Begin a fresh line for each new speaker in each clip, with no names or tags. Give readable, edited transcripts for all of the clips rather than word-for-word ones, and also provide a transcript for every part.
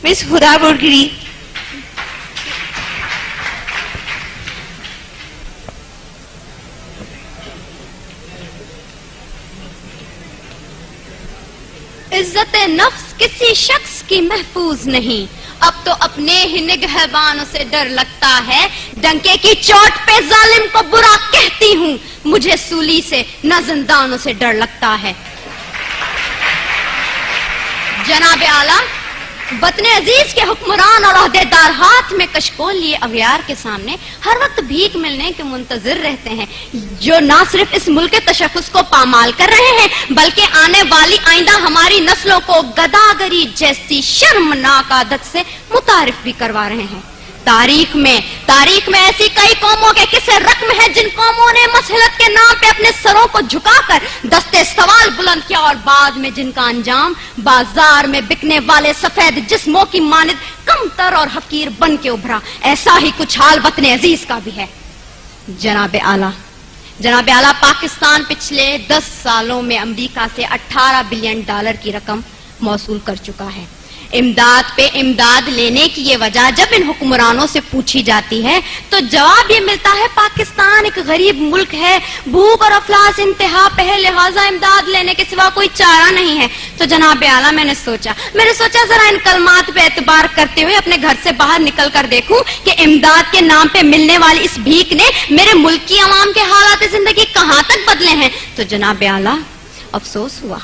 Miss हुदा बुरगरी।
इज्जत नफ्स किसी शख्स की महफूज नहीं, अब तो अपने ही निगहबानों से डर लगता है। डंके की चोट पे जालिम को बुरा कहती हूँ, मुझे सूली से न जिंदानों से डर लगता है। जनाब आला, वतन अजीज के हुक्मरान और ओहदेदार हाथ में कशकोल लिए अगयार के सामने हर वक्त भीख मिलने के मुंतजिर रहते हैं, जो ना सिर्फ इस मुल्क के तशख्खुस को पामाल कर रहे हैं बल्कि आने वाली आइंदा हमारी नस्लों को गदागरी जैसी शर्मनाक आदत से मुतारिफ भी करवा रहे हैं। तारीख में ऐसी कई कौमों के किस्से रकम हैं जिन कौमों ने मसलत के नाम पे अपने सरों को झुकाकर दस्ते सवाल बुलंद किया और बाद में जिनका अंजाम बाजार में बिकने वाले सफेद जिस्मों की मानिद कमतर और हकीर बन के उभरा। ऐसा ही कुछ हाल वतन अजीज का भी है। जनाब आला, पाकिस्तान पिछले 10 सालों में अमेरिका से $18 बिलियन की रकम मौसूल कर चुका है। इमदाद पे इमदाद लेने की ये वजह जब इन हुक्मरानों से पूछी जाती है तो जवाब ये मिलता है पाकिस्तान एक गरीब मुल्क है, भूख और अफलास इंतहा पे है, लिहाजा इमदाद लेने के सिवा कोई चारा नहीं है। तो जनाब आला, मैंने सोचा जरा इन कलमात पे एतबार करते हुए अपने घर से बाहर निकल कर देखूं कि इमदाद के नाम पे मिलने वाली इस भीख ने मेरे मुल्क की आवाम के हालात जिंदगी कहां तक बदले हैं। तो जनाब आला, अफसोस हुआ,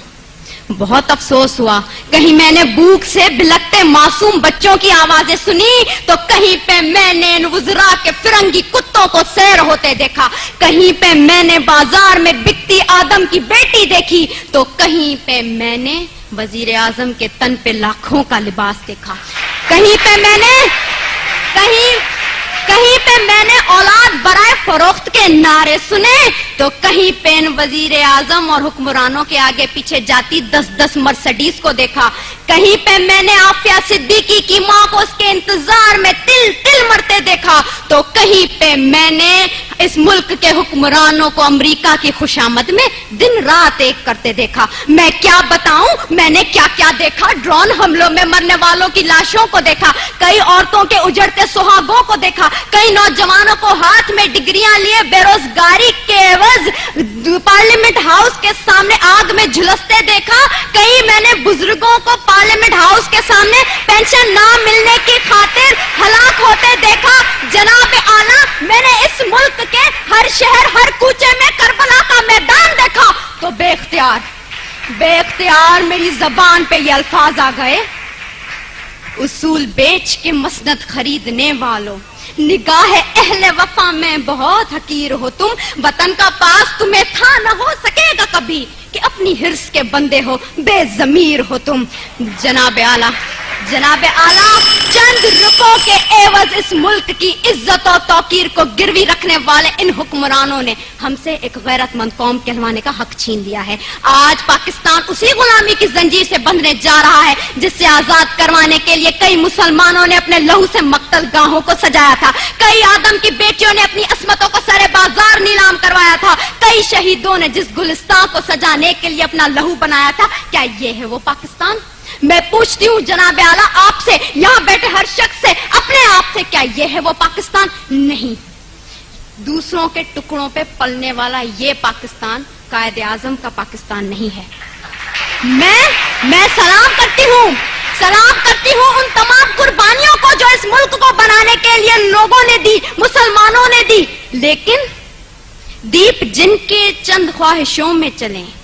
बहुत अफसोस हुआ। कहीं मैंने भूख से बिलखते मासूम बच्चों की आवाजें सुनी तो कहीं पे मैंने इन वुज़रा के फिरंगी कुत्तों को सैर होते देखा, कहीं पे मैंने बाजार में बिकती आदम की बेटी देखी तो कहीं पे मैंने वजीर आजम के तन पे लाखों का लिबास देखा, कहीं पे मैंने औलाद बराए फरोख्त के नारे सुने तो कहीं पे इन वजीर आजम और हुक्मरानों के आगे पीछे जाती 10-10 मर्सिडीज को देखा, कहीं पे मैंने आफिया सिद्दीकी की मां को उसके इंतजार में तिल तिल मरते देखा तो कहीं पे मैंने इस मुल्क के हुक्मरानों को अमेरिका की खुशामद में दिन रात एक करते देखा। मैं क्या बताऊं, मैंने क्या क्या देखा। ड्रोन हमलों में मरने वालों की लाशों को देखा, कई औरतों के उजड़ते सुहागों को देखा, कई नौजवानों को हाथ में डिग्रियां लिए बेरोजगारी के एवज पार्लियामेंट हाउस के सामने आग में झुलसते देखा, कई मैंने बुजुर्गों को पार्लियामेंट हाउस के सामने पेंशन ना मिलने की खातिर हलाक होते देखा। जनाब आला, मैंने इस मुल्क के हर शहर हर कूचे में करबला का मैदान देखा तो बेख्तियार मेरी जबान पे ये अल्फाज आ गए, उसूल बेच के मसनद खरीदने वालों, निगाह अहले वफा में बहुत हकीर हो तुम, वतन का पास तुम्हें था न हो सकेगा कभी कि अपनी हिर्स के बंदे हो, बेजमीर हो तुम। जनाब आला, चंद रुपयों के एवज इस मुल्क की इज्जत और तौकीर को गिरवी रखने वाले इन हुक्मरानों ने हमसे एक गैरतमंद कौम कहलवाने का हक छीन लिया है। आज पाकिस्तान उसी गुलामी की जंजीर से बंधने जा रहा है जिससे आजाद करवाने के लिए कई मुसलमानों ने अपने लहू से मक्तल गाहों को सजाया था, कई आदम की बेटियों ने अपनी अस्मतों को सरे बाजार नीलाम करवाया था, कई शहीदों ने जिस गुलिस्तान को सजाने के लिए अपना लहू बनाया था। क्या ये है वो पाकिस्तान? मैं पूछती हूँ जनाब आला आपसे, यहाँ बैठे हर शख्स से, अपने आप से, क्या ये है वो पाकिस्तान? नहीं। दूसरों के टुकड़ों पे पलने वाला ये पाकिस्तान कायदे आजम का पाकिस्तान नहीं है। मैं सलाम करती हूँ उन तमाम कुर्बानियों को जो इस मुल्क को बनाने के लिए लोगों ने दी, मुसलमानों ने दी, लेकिन दीप जिनके चंद ख्वाहिशों में चले,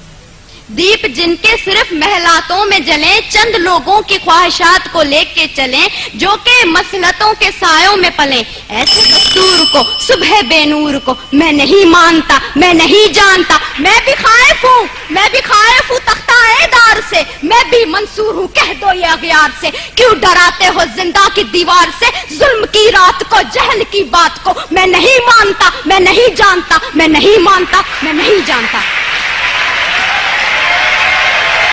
दीप जिनके सिर्फ महलातों में जले, चंद लोगों की ख्वाहिशात को लेके चले जो कि मसलतों के सायों में पले, ऐसे दस्तूर को, सुबह बेनूर को मैं नहीं मानता, मैं नहीं जानता। मैं भी खाइफ हूँ तख्ता-ए-दार से, मैं भी मंसूर हूँ कह दो ये अगयार से। क्यों डराते हो जिंदा की दीवार से, जुल्म की रात को, जहल की बात को मैं नहीं मानता, मैं नहीं जानता, मैं नहीं मानता, मैं नहीं जानता।